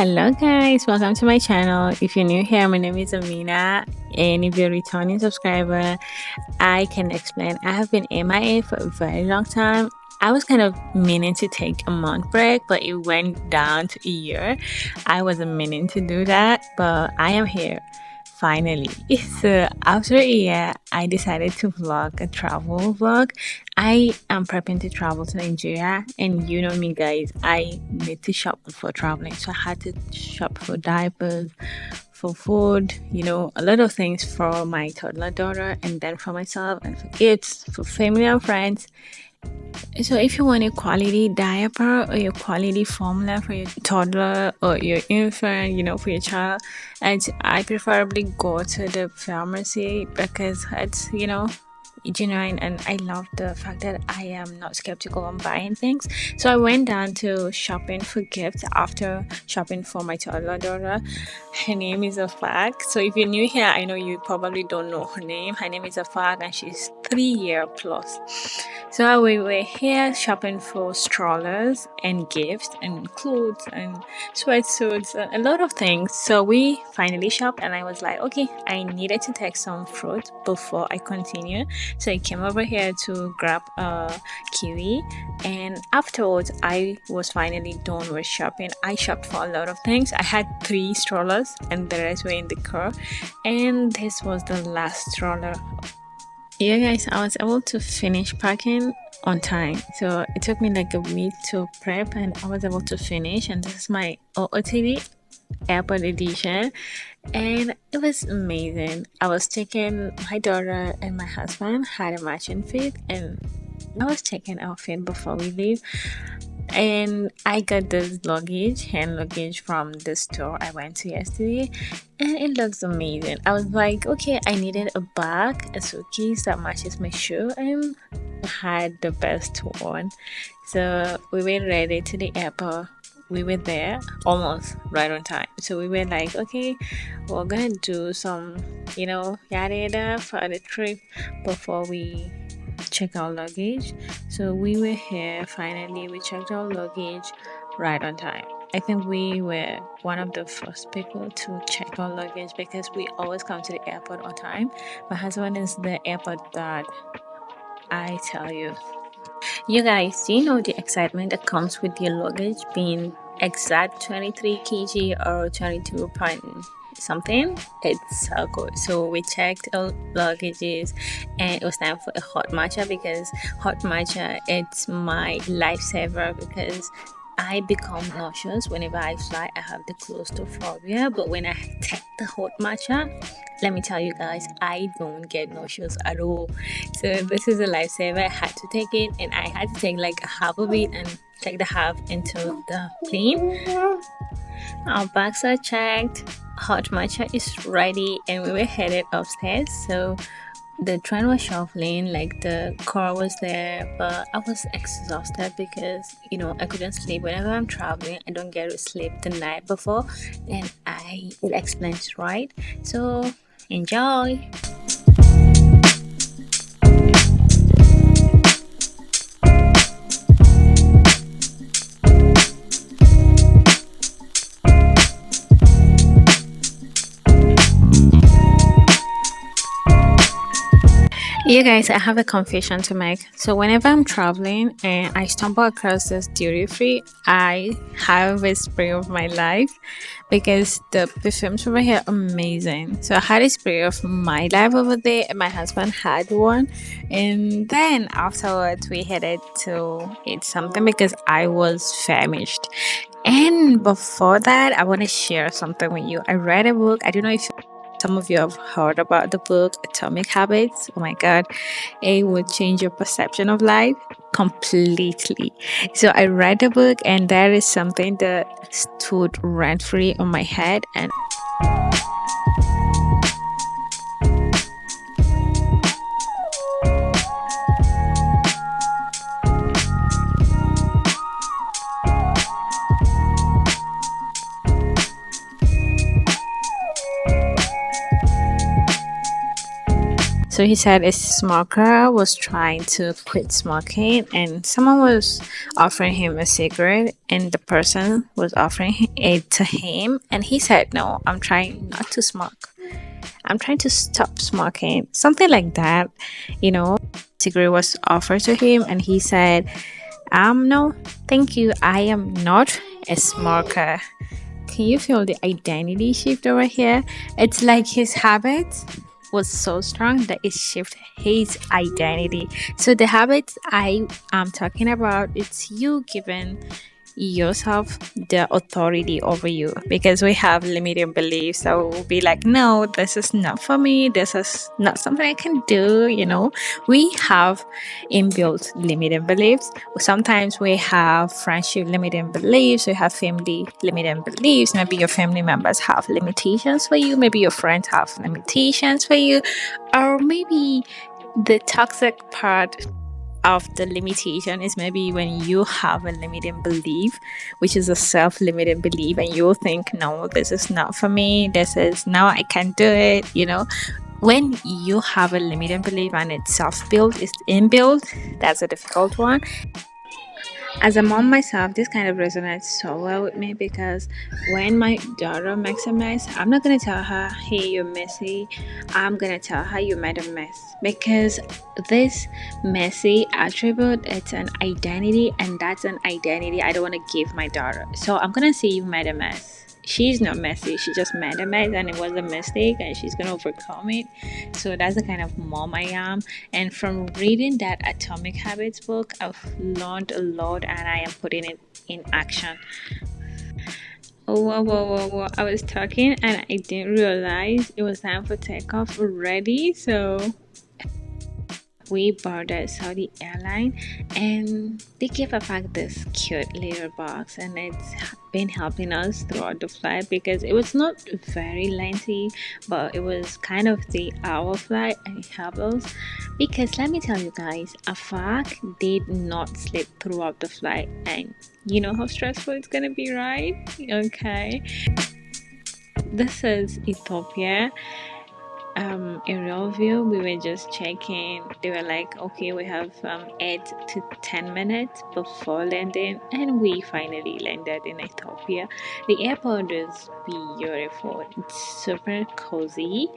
Hello guys, welcome to my channel. If you're new here, my name is Amina, and if you're a returning subscriber, I can explain. I have been MIA for a very long time. I was kind of meaning to take a month break, but it went down to a year. I wasn't meaning to do that, but I am here finally. So after a year, I decided to vlog a travel vlog. I am prepping to travel to Nigeria, and you know me, guys, I need to shop before traveling. So I had to shop for diapers, for food, a lot of things for my toddler daughter, and then for myself, and for gifts, for family and friends. So if you want a quality diaper or your quality formula for your toddler or your infant, for your child, and I preferably go to the pharmacy because it's, genuine, and I love the fact that I am not skeptical on buying things. So I went down to shopping for gifts after shopping for my toddler daughter. Her name is Afak. So if you're new here, I know you probably don't know her name. Her name is Afak, and she's 3 years plus. So we were here shopping for strollers and gifts and clothes and sweatsuits, a lot of things. So we finally shopped, and I was like, okay, I needed to take some fruit before I continue. So I came over here to grab a kiwi, and afterwards I was finally done with shopping. I shopped for a lot of things. I had 3 strollers and the rest were in the car, and this was the last stroller. Yeah, guys, I was able to finish packing on time. So it took me like a week to prep, and I was able to finish. And this is my OOTD airport edition, and it was amazing. I was taking my daughter and my husband had a matching fit, and I was checking our fit before we leave. And I got this hand luggage from the store I went to yesterday, and it looks amazing. I was like, okay, I needed a bag, a suitcase that matches my shoe, and I had the best one. So we were ready to the airport. We were there almost right on time. So we were like, okay, we're gonna do some, yada yada for the trip before we check our luggage. So we were here finally. We checked our luggage right on time. I think we were one of the first people to check our luggage because we always come to the airport on time. My husband is the airport dad, I tell you. You guys, do you know the excitement that comes with your luggage being exact 23 kg or 22 point something? It's so good. So we checked our luggages, and it was time for a hot matcha because hot matcha, it's my lifesaver because I become nauseous whenever I fly. I have the claustrophobia, but when I take the hot matcha, let me tell you guys, I don't get nauseous at all. So this is a lifesaver. I had to take it, and I had to take like a half of it and take the half into the plane. Our bags are checked, hot matcha is ready, and we were headed upstairs. So the train was shuffling, like the car was there, but I was exhausted because I couldn't sleep. Whenever I'm traveling, I don't get to sleep the night before, and it explains, right? So enjoy. You guys, I have a confession to make. So whenever I'm traveling and I stumble across this duty free, I have a spray of my life because the perfumes over here are amazing. So I had a spray of my life over there, and my husband had one. And then afterwards, we headed to eat something because I was famished. And before that, I want to share something with you. I read a book. I don't know if some of you have heard about the book Atomic Habits. Oh my god, it would change your perception of life completely. So I read the book, and that is something that stood rent free on my head. And So he said a smoker was trying to quit smoking, and someone was offering him a cigarette, and the person was offering it to him, and he said, "No, I'm trying not to smoke. I'm trying to stop smoking." Something like that, you know. Cigarette was offered to him, and he said, no, thank you. I am not a smoker." Can you feel the identity shift over here? It's like his habit was so strong that it shifted his identity. So the habits I am talking about, it's you giving yourself the authority over you, because we have limiting beliefs that will be like, no, this is not for me, this is not something I can do. We have inbuilt limiting beliefs. Sometimes we have friendship limiting beliefs, we have family limiting beliefs. Maybe your family members have limitations for you, maybe your friends have limitations for you, or maybe the toxic part of the limitation is maybe when you have a limiting belief, which is a self-limiting belief, and you think, no, this is not for me, this is, no, I can't do it. When you have a limiting belief and it's self-built, it's inbuilt, that's a difficult one. As a mom myself, this kind of resonates so well with me, because when my daughter makes a mess, I'm not gonna tell her, hey, you're messy. I'm gonna tell her you made a mess, because this messy attribute, it's an identity, and that's an identity I don't want to give my daughter. So I'm gonna say you made a mess. She's not messy, she just made a mess and it was a mistake, and she's gonna overcome it. So that's the kind of mom I am. And from reading that Atomic Habits book, I've learned a lot, and I am putting it in action. Oh, whoa, whoa, whoa, whoa. I was talking and I didn't realize it was time for takeoff already. So we boarded Saudi Airline, and they gave us back this cute little box, and it's been helping us throughout the flight, because it was not very lengthy, but it was kind of the hour flight, and it helped us. Because let me tell you guys, Afak did not sleep throughout the flight, and you know how stressful it's gonna be, right? Okay, this is Ethiopia. In real view, we were just checking. They were like, okay, we have 8 to 10 minutes before landing, and we finally landed in Ethiopia. The airport is beautiful, it's super cozy,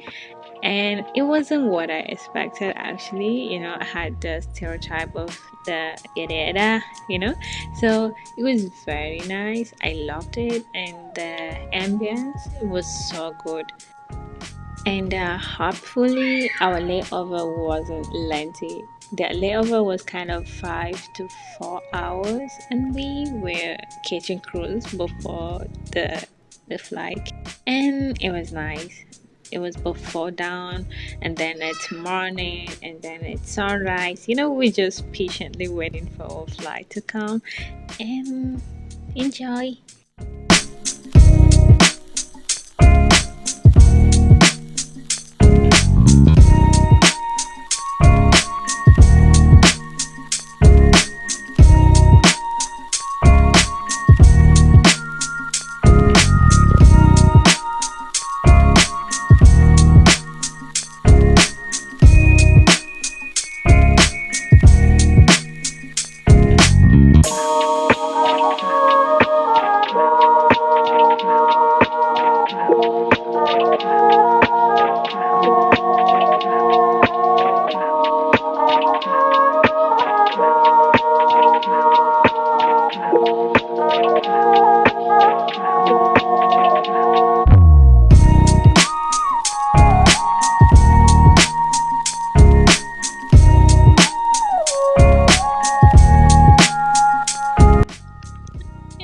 and it wasn't what I expected. Actually, I had the stereotype of the area, so it was very nice. I loved it, and the ambience was so good. And hopefully our layover wasn't lengthy. The layover was kind of 5 to 4 hours, and we were catching cruise before the flight, and it was nice. It was before dawn, and then it's morning, and then it's sunrise. We're just patiently waiting for our flight to come, and enjoy.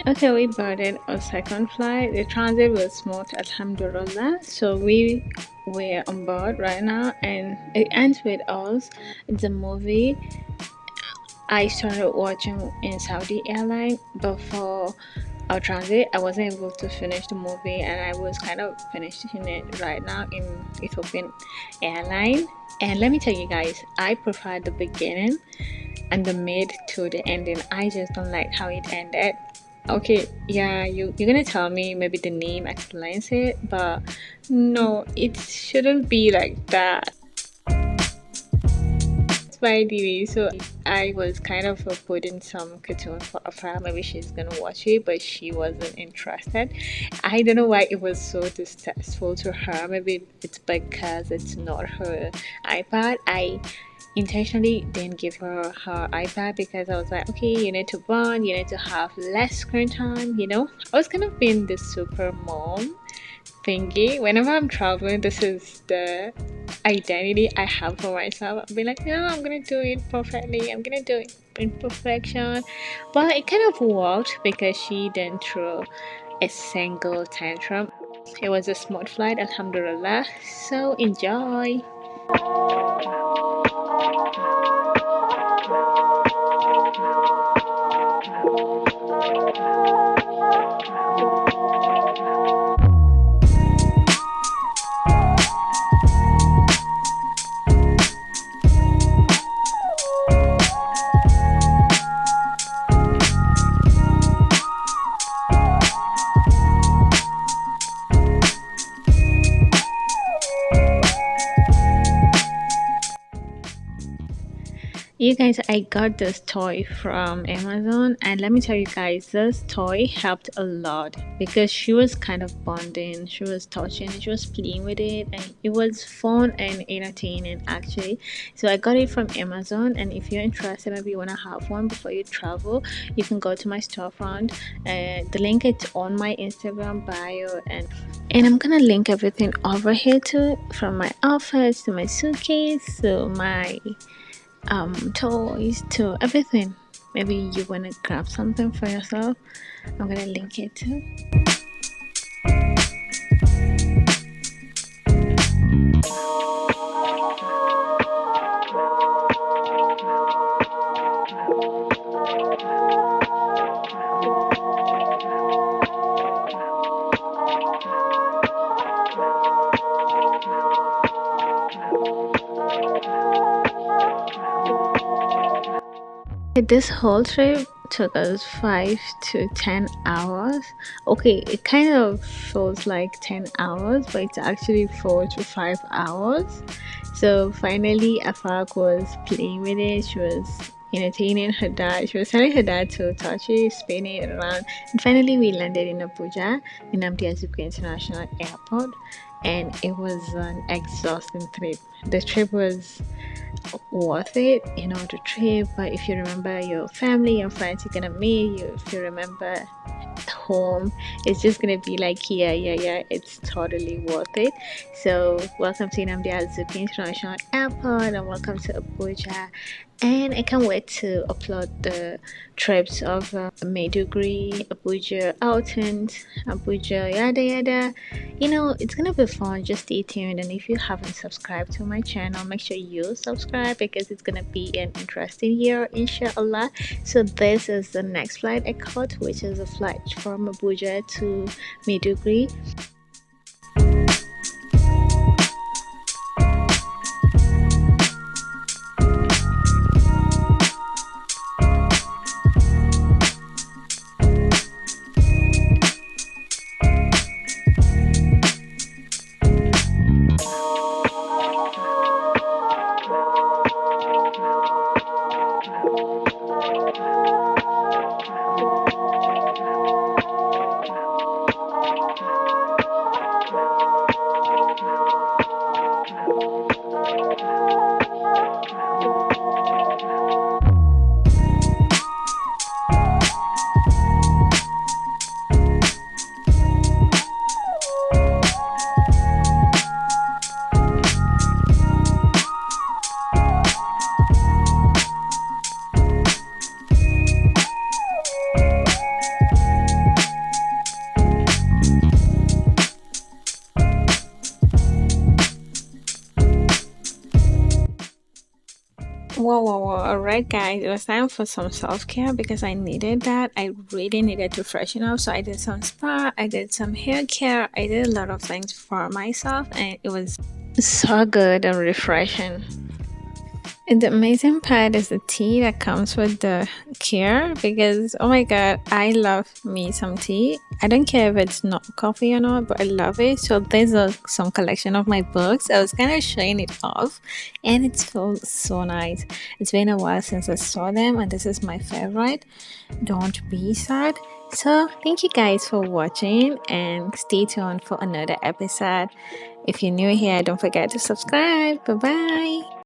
Okay, we boarded our second flight. The transit was smooth, alhamdulillah. So we were on board right now, and it ends with us. It's a movie I started watching in Saudi Airline before our transit. I wasn't able to finish the movie, and I was kind of finishing it right now in Ethiopian Airline. And let me tell you guys, I prefer the beginning and the mid to the ending. I just don't like how it ended. Okay, yeah, you're gonna tell me maybe the name explains it, but no, it shouldn't be like that. by the way. So I was kind of putting some cartoon for her. Maybe she's gonna watch it, but she wasn't interested. I don't know why it was so distasteful to her. Maybe it's because it's not her iPad. I intentionally didn't give her iPad because I was like, okay, you need to bond, you need to have less screen time. I was kind of being the super mom thingy. Whenever I'm traveling, this is the identity I have for myself. I'll be like, no, I'm gonna do it perfectly, I'm gonna do it in perfection. But it kind of worked because she didn't throw a single tantrum. It was a smooth flight, alhamdulillah. So enjoy. You guys, I got this toy from Amazon, and let me tell you guys, this toy helped a lot because she was kind of bonding, she was touching it, she was playing with it, and it was fun and entertaining actually. So I got it from Amazon, and if you're interested, maybe you want to have one before you travel, you can go to my storefront. The link is on my Instagram bio, and I'm gonna link everything over here too, from my outfits to my suitcase to my toys to everything. Maybe you want to grab something for yourself. I'm gonna link it too. This whole trip took us 5 to 10 hours. Okay, it kind of feels like 10 hours, but it's actually 4 to 5 hours. So finally, Afak was playing with it. She was entertaining her dad. She was telling her dad to touch it, spin it around. And finally, we landed in Abuja, in Ababa International Airport. And it was an exhausting trip. The trip was worth it, the trip. But if you remember your family and friends you're gonna meet, if you remember home, it's just gonna be like, yeah, it's totally worth it. So welcome to Nnamdi Azikiwe International Airport, and welcome to Abuja. And I can't wait to upload the trips of Maiduguri, Abuja, Alton, Abuja, yada yada. It's gonna be fun. Just stay tuned. And if you haven't subscribed to my channel, make sure you subscribe because it's gonna be an interesting year, inshallah. So this is the next flight I caught, which is a flight from Abuja to Maiduguri. Whoa. Alright, guys, it was time for some self care because I needed that. I really needed to freshen up. So I did some spa, I did some hair care, I did a lot of things for myself, and it was so good and refreshing. And the amazing part is the tea that comes with the care because oh my god, I love me some tea. I don't care if it's not coffee or not, but I love it. So there's some collection of my books. I was kind of showing it off, and it feels so nice. It's been a while since I saw them, and this is my favorite. Don't be sad. So thank you guys for watching, and stay tuned for another episode. If you're new here, don't forget to subscribe. Bye bye.